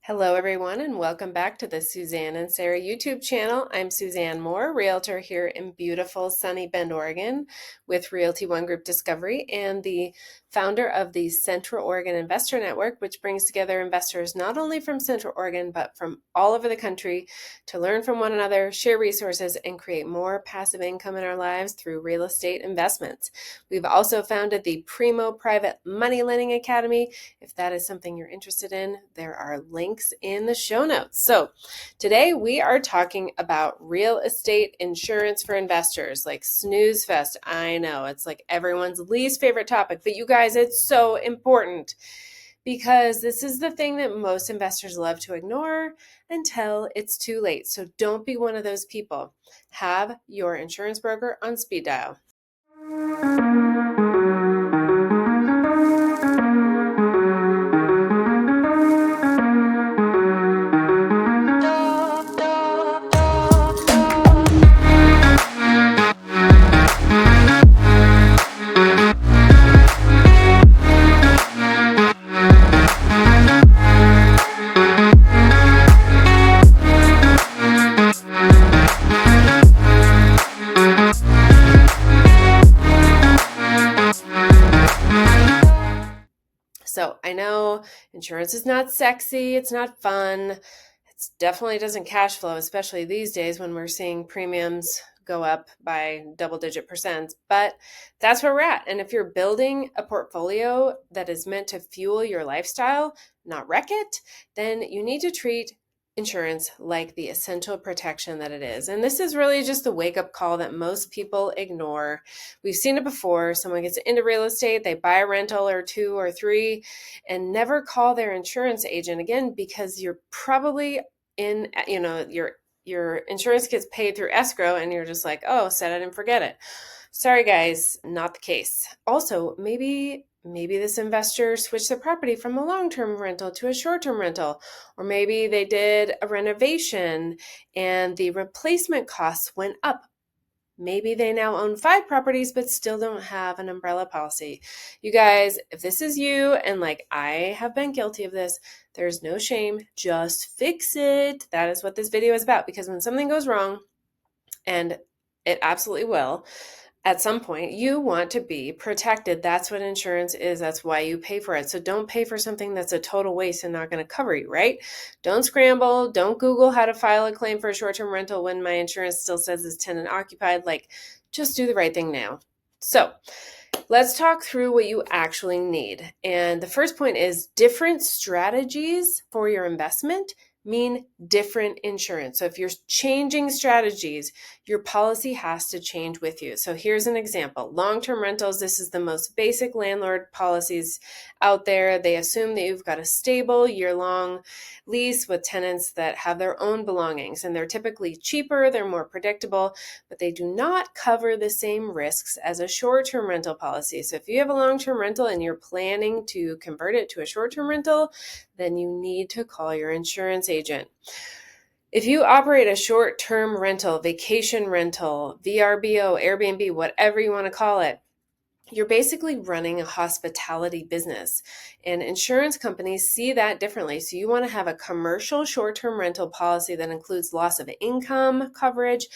Hello, everyone, and welcome back to the Suzanne and Sarah YouTube channel. I'm Suzanne Moore, Realtor here in beautiful sunny Bend, Oregon with Realty One Group Discovery and the founder of the Central Oregon Investor Network, which brings together investors not only from Central Oregon, but from all over the country to learn from one another, share resources, and create more passive income in our lives through real estate investments. We've also founded the Primo Private Money Lending Academy. If that is something you're interested in, there are links in the show notes. So today we are talking about real estate insurance for investors, like snooze fest. I know it's like everyone's least favorite topic, but you guys, it's so important because this is the thing that most investors love to ignore until it's too late. So don't be one of those people. Have your insurance broker on speed dial. So I know insurance is not sexy, it's not fun, it definitely doesn't cash flow, especially these days when we're seeing premiums go up by double-digit percent, but that's where we're at. And if you're building a portfolio that is meant to fuel your lifestyle, not wreck it, then you need to treat insurance like the essential protection that it is. And this is really just the wake-up call that most people ignore. We've seen it before. Someone gets into real estate, they buy a rental or two or three and never call their insurance agent again because you're probably in, your insurance gets paid through escrow and you're just like, oh, set it and forget it. Sorry, guys, not the case. Also, maybe this investor switched the property from a long-term rental to a short-term rental, or maybe they did a renovation and the replacement costs went up. Maybe they now own 5 properties but still don't have an umbrella policy. You guys, if this is you, and like I have been guilty of this, there's no shame, just fix it. That is what this video is about, because when something goes wrong, and it absolutely will, at some point, you want to be protected. That's what insurance is. That's why you pay for it. So don't pay for something that's a total waste and not going to cover you, right? Don't scramble. Don't Google how to file a claim for a short-term rental when my insurance still says it's tenant occupied. Like, just do the right thing now. So let's talk through what you actually need. And the first point is different strategies for your investment mean different insurance. So if you're changing strategies, your policy has to change with you. So here's an example. Long-term rentals, this is the most basic landlord policies out there. They assume that you've got a stable year-long lease with tenants that have their own belongings, and they're typically cheaper, they're more predictable, but they do not cover the same risks as a short-term rental policy. So if you have a long-term rental and you're planning to convert it to a short-term rental, then you need to call your insurance agent. If you operate a short-term rental, vacation rental, VRBO, Airbnb, whatever you want to call it, you're basically running a hospitality business, and insurance companies see that differently. So you want to have a commercial short-term rental policy that includes loss of income coverage,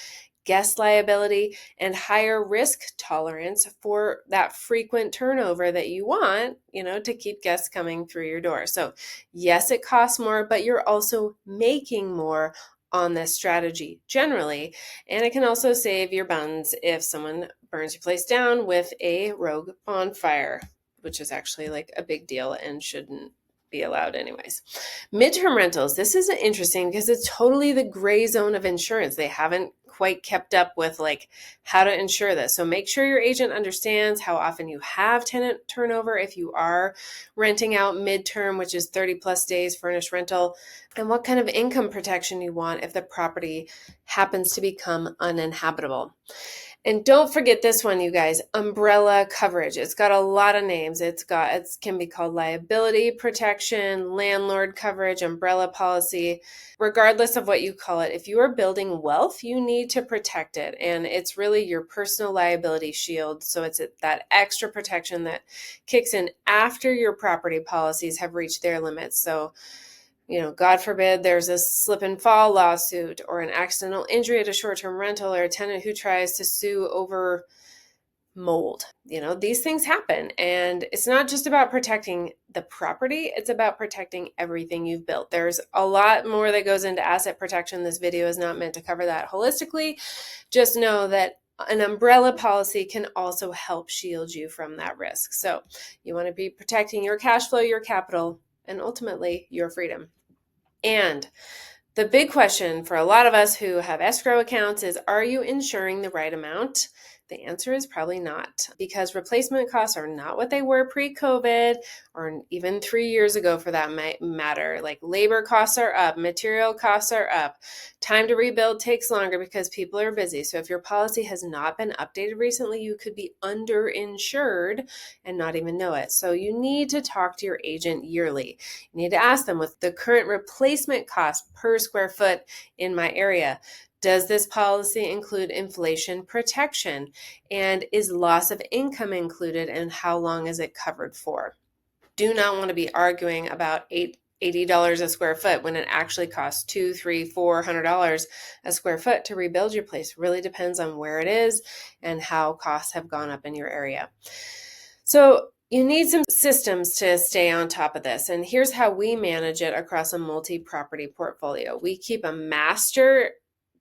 guest liability, and higher risk tolerance for that frequent turnover that you want, to keep guests coming through your door. So yes, it costs more, but you're also making more on this strategy generally. And it can also save your buns if someone burns your place down with a rogue bonfire, which is actually like a big deal and shouldn't be allowed anyways. Midterm rentals, this is interesting because it's totally the gray zone of insurance. They haven't quite kept up with like how to insure this. So make sure your agent understands how often you have tenant turnover if you are renting out midterm, which is 30 plus days furnished rental, and what kind of income protection you want if the property happens to become uninhabitable. And don't forget this one, you guys, umbrella coverage. It's got a lot of names. It can be called liability protection, landlord coverage, umbrella policy. Regardless of what you call it, if you are building wealth, you need to protect it. And it's really your personal liability shield. So it's that extra protection that kicks in after your property policies have reached their limits. So God forbid there's a slip and fall lawsuit or an accidental injury at a short-term rental or a tenant who tries to sue over mold. These things happen, and it's not just about protecting the property, it's about protecting everything you've built. There's a lot more that goes into asset protection. This video is not meant to cover that holistically. Just know that an umbrella policy can also help shield you from that risk. So you want to be protecting your cash flow, your capital, and ultimately your freedom. And the big question for a lot of us who have escrow accounts is, are you insuring the right amount? The answer is probably not, because replacement costs are not what they were pre-COVID or even 3 years ago for that matter. Like labor costs are up, material costs are up. Time to rebuild takes longer because people are busy. So if your policy has not been updated recently, you could be underinsured and not even know it. So you need to talk to your agent yearly. You need to ask them, with the current replacement cost per square foot in my area, does this policy include inflation protection? And is loss of income included, and how long is it covered for? Do not want to be arguing about $80 a square foot when it actually costs $200, $300, $400 a square foot to rebuild your place. Really depends on where it is and how costs have gone up in your area. So you need some systems to stay on top of this. And here's how we manage it across a multi-property portfolio. We keep a master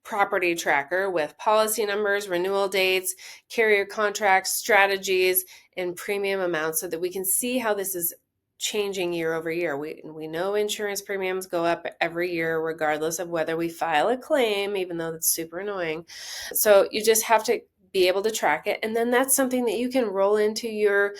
property tracker with policy numbers, renewal dates, carrier contracts, strategies, and premium amounts so that we can see how this is changing year over year. We know insurance premiums go up every year regardless of whether we file a claim, even though that's super annoying. So you just have to be able to track it. And then that's something that you can roll into your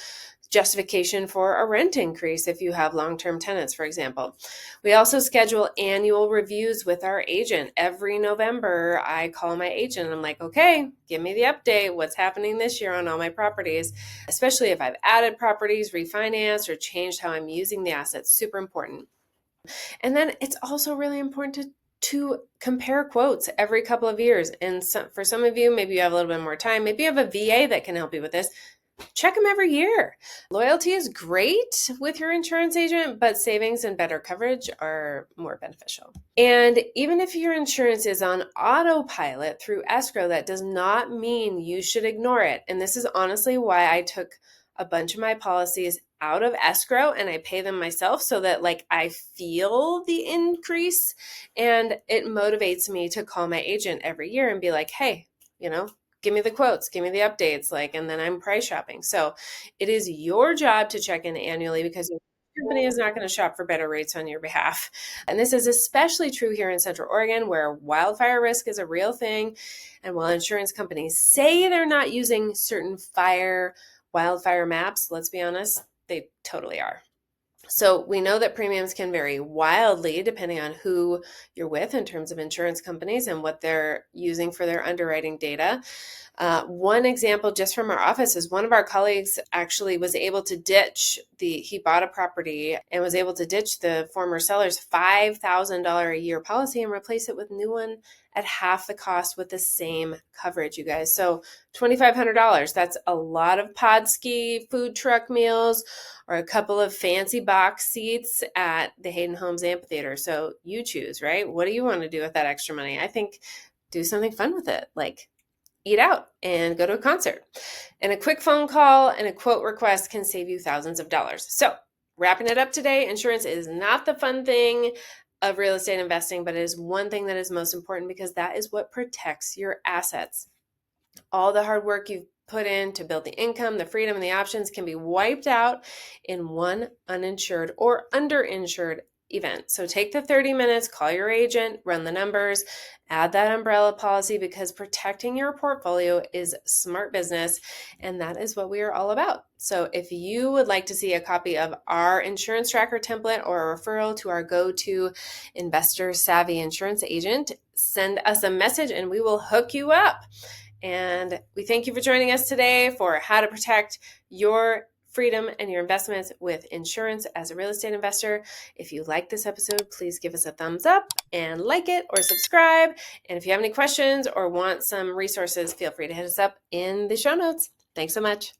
justification for a rent increase if you have long-term tenants, for example. We also schedule annual reviews with our agent. Every November, I call my agent and I'm like, okay, give me the update. What's happening this year on all my properties, especially if I've added properties, refinanced, or changed how I'm using the assets. Super important. And then it's also really important to compare quotes every couple of years. And for some of you, maybe you have a little bit more time. Maybe you have a VA that can help you with this. Check them every year. Loyalty is great with your insurance agent, but savings and better coverage are more beneficial. And even if your insurance is on autopilot through escrow, that does not mean you should ignore it. And this is honestly why I took a bunch of my policies out of escrow and I pay them myself, so that I feel the increase, and it motivates me to call my agent every year and be like, hey, give me the quotes, give me the updates, and then I'm price shopping. So it is your job to check in annually, because your company is not going to shop for better rates on your behalf. And this is especially true here in Central Oregon, where wildfire risk is a real thing. And while insurance companies say they're not using certain wildfire maps, let's be honest, they totally are. So we know that premiums can vary wildly depending on who you're with in terms of insurance companies and what they're using for their underwriting data. One example just from our office is one of our colleagues actually was able to he bought a property and was able to ditch the former seller's $5,000 a year policy and replace it with a new one at half the cost with the same coverage, you guys. So $2,500, that's a lot of pod ski food truck meals or a couple of fancy box seats at the Hayden Homes Amphitheater. So you choose, right? What do you want to do with that extra money? I think do something fun with it, like eat out and go to a concert. And a quick phone call and a quote request can save you thousands of dollars. So wrapping it up today, insurance is not the fun thing of real estate investing, but it is one thing that is most important, because that is what protects your assets. All the hard work you've put in to build the income, the freedom, and the options can be wiped out in one uninsured or underinsured event. So take the 30 minutes, call your agent, run the numbers, add that umbrella policy, because protecting your portfolio is smart business, and that is what we are all about. So if you would like to see a copy of our insurance tracker template or a referral to our go-to investor savvy insurance agent, send us a message and we will hook you up. And we thank you for joining us today for how to protect your freedom and your investments with insurance as a real estate investor. If you like this episode, please give us a thumbs up and like it or subscribe. And if you have any questions or want some resources, feel free to hit us up in the show notes. Thanks so much.